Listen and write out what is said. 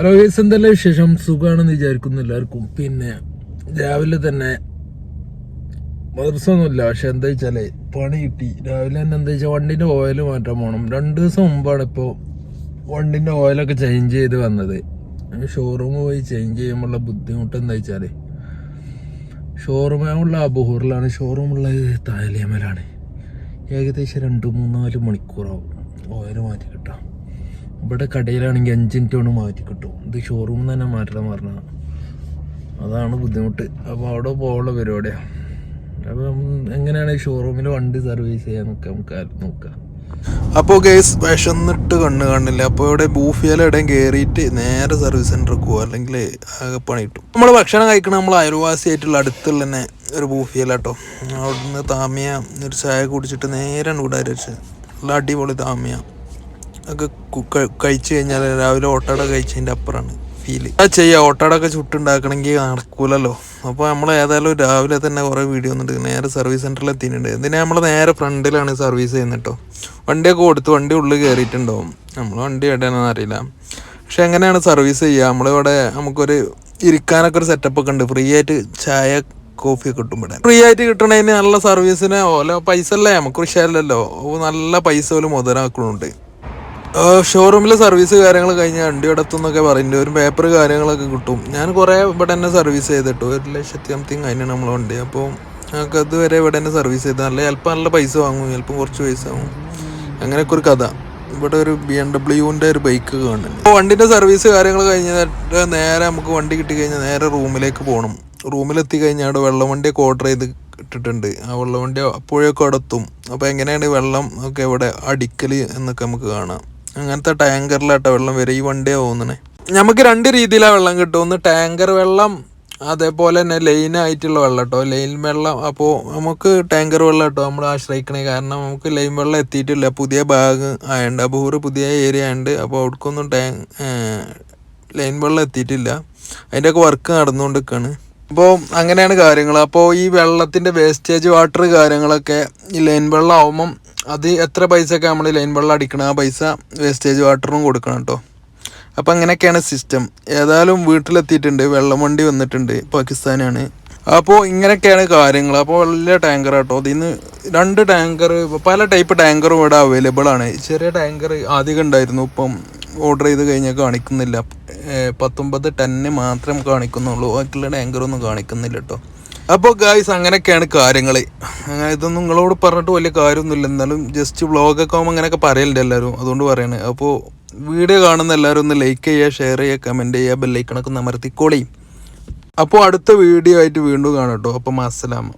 Hello guys, എന്തെല്ലാം വിശേഷം? സുഖമാണെന്ന് വിചാരിക്കുന്നു എല്ലാവർക്കും. പിന്നെ രാവിലെ തന്നെ മദ്രസൊന്നുമില്ല, പക്ഷെ എന്താ വെച്ചാലേ പണി കിട്ടി. രാവിലെ തന്നെ എന്താ വെച്ചാൽ വണ്ടിൻ്റെ ഓയിൽ മാറ്റാൻ പോകണം. 2 ദിവസം മുമ്പാണ് ഇപ്പോൾ വണ്ടിൻ്റെ ഓയിലൊക്കെ ചേഞ്ച് ചെയ്ത് വന്നത്. ഷോറൂമിൽ പോയി ചേഞ്ച് ചെയ്യുമ്പോഴുള്ള ബുദ്ധിമുട്ട് എന്താ വെച്ചാൽ ഷോറൂമുള്ള അബൂഹൂറിലാണ്, ഷോറൂമുള്ളത് തായലിയമലാണ്. ഏകദേശം 2-3-4 മണിക്കൂറാവും ഓയിൽ മാറ്റി കിട്ടാം. ഇവിടെ കടയിലാണെങ്കിൽ 5 മിനിറ്റ് കൊണ്ട് മാറ്റി കിട്ടും. ഇത് ഷോറൂമിൽ തന്നെ മാറ്റണം പറഞ്ഞാൽ അതാണ് ബുദ്ധിമുട്ട്. അപ്പോൾ അവിടെ പോകാനുള്ള പരിപാടിയാണ്. അപ്പം എങ്ങനെയാണ് ഷോറൂമിൽ വണ്ടി സർവീസ് ചെയ്യാന്നൊക്കെ നമുക്ക് നോക്കാം. അപ്പോൾ ഗേസ് വിശന്നിട്ട് കാണില്ല. അപ്പോൾ ഇവിടെ ബൂഫിയാൽ ഇടയും കയറിയിട്ട് നേരെ സർവീസ് സെൻ്ററിൽ പോകുക, അല്ലെങ്കിൽ ആകെ പണി കിട്ടും. നമ്മൾ ഭക്ഷണം കഴിക്കണം നമ്മൾ അയൽവാസിയായിട്ടുള്ള അടുത്തുള്ള തന്നെ ഒരു ബൂഫിയലാട്ടോ. അവിടുന്ന് താമിയ ഒരു ചായ കുടിച്ചിട്ട് നേരെ ഇവിടെ വെച്ച് നല്ല അടിപൊളി താമിയ ഒക്കെ കഴിച്ചു കഴിഞ്ഞാൽ രാവിലെ ഓട്ടട കഴിച്ചതിൻ്റെ അപ്പുറമാണ് ഫീല്. ചെയ്യുക ഓട്ടട ഒക്കെ ചുട്ടുണ്ടാക്കണമെങ്കിൽ നടക്കൂലല്ലോ. അപ്പോൾ നമ്മൾ ഏതായാലും രാവിലെ തന്നെ കുറേ വീഡിയോ വന്നിട്ട് നേരെ സർവീസ് സെൻറ്ററിൽ എത്തിയിട്ടുണ്ട്. ഇതിനെ നമ്മൾ നേരെ ഫ്രണ്ടിലാണ് സർവീസ് ചെയ്യുന്നത് കേട്ടോ. വണ്ടിയൊക്കെ കൊടുത്ത് വണ്ടി ഉള്ളിൽ കയറിയിട്ടുണ്ടാവും. നമ്മൾ വണ്ടി എവിടെയാണെന്ന് അറിയില്ല, പക്ഷെ എങ്ങനെയാണ് സർവീസ് ചെയ്യുക. നമ്മളിവിടെ നമുക്കൊരു ഇരിക്കാനൊക്കെ ഒരു സെറ്റപ്പൊക്കെ ഉണ്ട്. ഫ്രീ ആയിട്ട് ചായ കോഫി കിട്ടും ഇവിടെ. ഫ്രീ ആയിട്ട് കിട്ടണതിന് നല്ല സർവീസിന് ഓല പൈസ അല്ലേ, നമുക്ക് വിഷയമല്ലല്ലോ. നല്ല പൈസ പോലും മുതലാക്കുന്നുണ്ട്. ഷോറൂമിലെ സർവീസ് കാര്യങ്ങൾ കഴിഞ്ഞാൽ വണ്ടി എടുത്തുന്നൊക്കെ പറയുന്നുണ്ട്. ഒരു പേപ്പർ കാര്യങ്ങളൊക്കെ കിട്ടും. ഞാൻ കുറേ ഇവിടെ തന്നെ സർവീസ് ചെയ്തിട്ടു. 1,00,000 സംതിങ് അതിനാണ് നമ്മളെ വണ്ടി. അപ്പോൾ ഞങ്ങൾക്ക് അതുവരെ ഇവിടെ തന്നെ സർവീസ് ചെയ്ത് ചിലപ്പോൾ നല്ല പൈസ വാങ്ങും, ചിലപ്പോൾ കുറച്ച് പൈസ വാങ്ങും. അങ്ങനെയൊക്കെ ഒരു കഥ. ഇവിടെ ഒരു BMW ഒരു ബൈക്ക് കാണുന്നുണ്ട്. അപ്പോൾ വണ്ടിൻ്റെ സർവീസ് കാര്യങ്ങൾ കഴിഞ്ഞിട്ട് നേരെ നമുക്ക് വണ്ടി കിട്ടിക്കഴിഞ്ഞാൽ നേരെ റൂമിലേക്ക് പോകണം. റൂമിലെത്തി കഴിഞ്ഞാൽ അവിടെ വെള്ളം വണ്ടിയൊക്കെ ഓർഡർ ചെയ്ത് ഇട്ടിട്ടുണ്ട്. ആ വെള്ളം വണ്ടി അപ്പോഴൊക്കെ അവിടെ എത്തും. അപ്പോൾ എങ്ങനെയാണ് വെള്ളം ഒക്കെ ഇവിടെ അടിക്കൽ എന്നൊക്കെ നമുക്ക് കാണാം. അങ്ങനത്തെ ടാങ്കറിലാട്ടോ വെള്ളം വരെ ഈ വണ്ടിയാണ് പോകുന്നത്. നമുക്ക് 2 രീതിയിലാണ് വെള്ളം കിട്ടും. ഒന്ന് ടാങ്കർ വെള്ളം, അതേപോലെ തന്നെ ലൈനായിട്ടുള്ള വെള്ളം കേട്ടോ, ലൈൻ വെള്ളം. അപ്പോൾ നമുക്ക് ടാങ്കർ വെള്ളം കേട്ടോ നമ്മൾ ആശ്രയിക്കണേ. കാരണം നമുക്ക് ലൈൻ വെള്ളം എത്തിയിട്ടില്ല, പുതിയ ഭാഗം ആയതുകൊണ്ട്. അബൂർ പുതിയ ഏരിയ ആയതുകൊണ്ട് അപ്പോൾ അവിടേക്കൊന്നും ലൈൻ വെള്ളം എത്തിയിട്ടില്ല. അതിൻ്റെയൊക്കെ വർക്ക് നടന്നുകൊണ്ടിരിക്കുകയാണ്. അപ്പോൾ അങ്ങനെയാണ് കാര്യങ്ങൾ. അപ്പോൾ ഈ വെള്ളത്തിൻ്റെ വേസ്റ്റേജ് വാട്ടർ കാര്യങ്ങളൊക്കെ ഈ ലൈൻ വെള്ളം ആവുമ്പം അത് എത്ര പൈസയൊക്കെ നമ്മൾ ലൈൻ വെള്ളം അടിക്കണം, ആ പൈസ വേസ്റ്റേജ് വാട്ടറിനും കൊടുക്കണം കേട്ടോ. അപ്പോൾ അങ്ങനെയൊക്കെയാണ് സിസ്റ്റം. ഏതായാലും വീട്ടിലെത്തിയിട്ടുണ്ട്. വെള്ളം വണ്ടി വന്നിട്ടുണ്ട്, പാകിസ്ഥാനാണ്. അപ്പോൾ ഇങ്ങനെയൊക്കെയാണ് കാര്യങ്ങൾ. അപ്പോൾ വലിയ ടാങ്കർ കേട്ടോ. അതിന്ന് 2 ടാങ്കർ, പല ടൈപ്പ് ടാങ്കറും ഇവിടെ അവൈലബിൾ ആണ്. ചെറിയ ടാങ്കർ ആദ്യം ഉണ്ടായിരുന്നു, ഇപ്പം ഓർഡർ ചെയ്ത് കഴിഞ്ഞാൽ കാണിക്കുന്നില്ല. 19 ടണ്ണ് മാത്രം കാണിക്കുന്നുള്ളൂ, ബാക്കിയുള്ള ടാങ്കറൊന്നും കാണിക്കുന്നില്ല കേട്ടോ. അപ്പോൾ ഗായ്സ് അങ്ങനെയൊക്കെയാണ് കാര്യങ്ങൾ. ഇതൊന്നും നിങ്ങളോട് പറഞ്ഞിട്ട് വലിയ കാര്യമൊന്നുമില്ല, എന്നാലും ജസ്റ്റ് വ്ളോഗൊക്കെ ആകുമ്പോൾ അങ്ങനെയൊക്കെ പറയലുണ്ട് എല്ലാവരും, അതുകൊണ്ട് പറയാണ്. അപ്പോൾ വീഡിയോ കാണുന്ന എല്ലാവരും ഒന്ന് ലൈക്ക് ചെയ്യുക, ഷെയർ ചെയ്യുക, കമൻറ്റ് ചെയ്യുക, ബെല്ലൈക്കണൊക്കെ അമർത്തിക്കോളി. അപ്പോൾ അടുത്ത വീഡിയോ ആയിട്ട് വീണ്ടും കാണാം കേട്ടോ. അപ്പം അസ്സലാമു.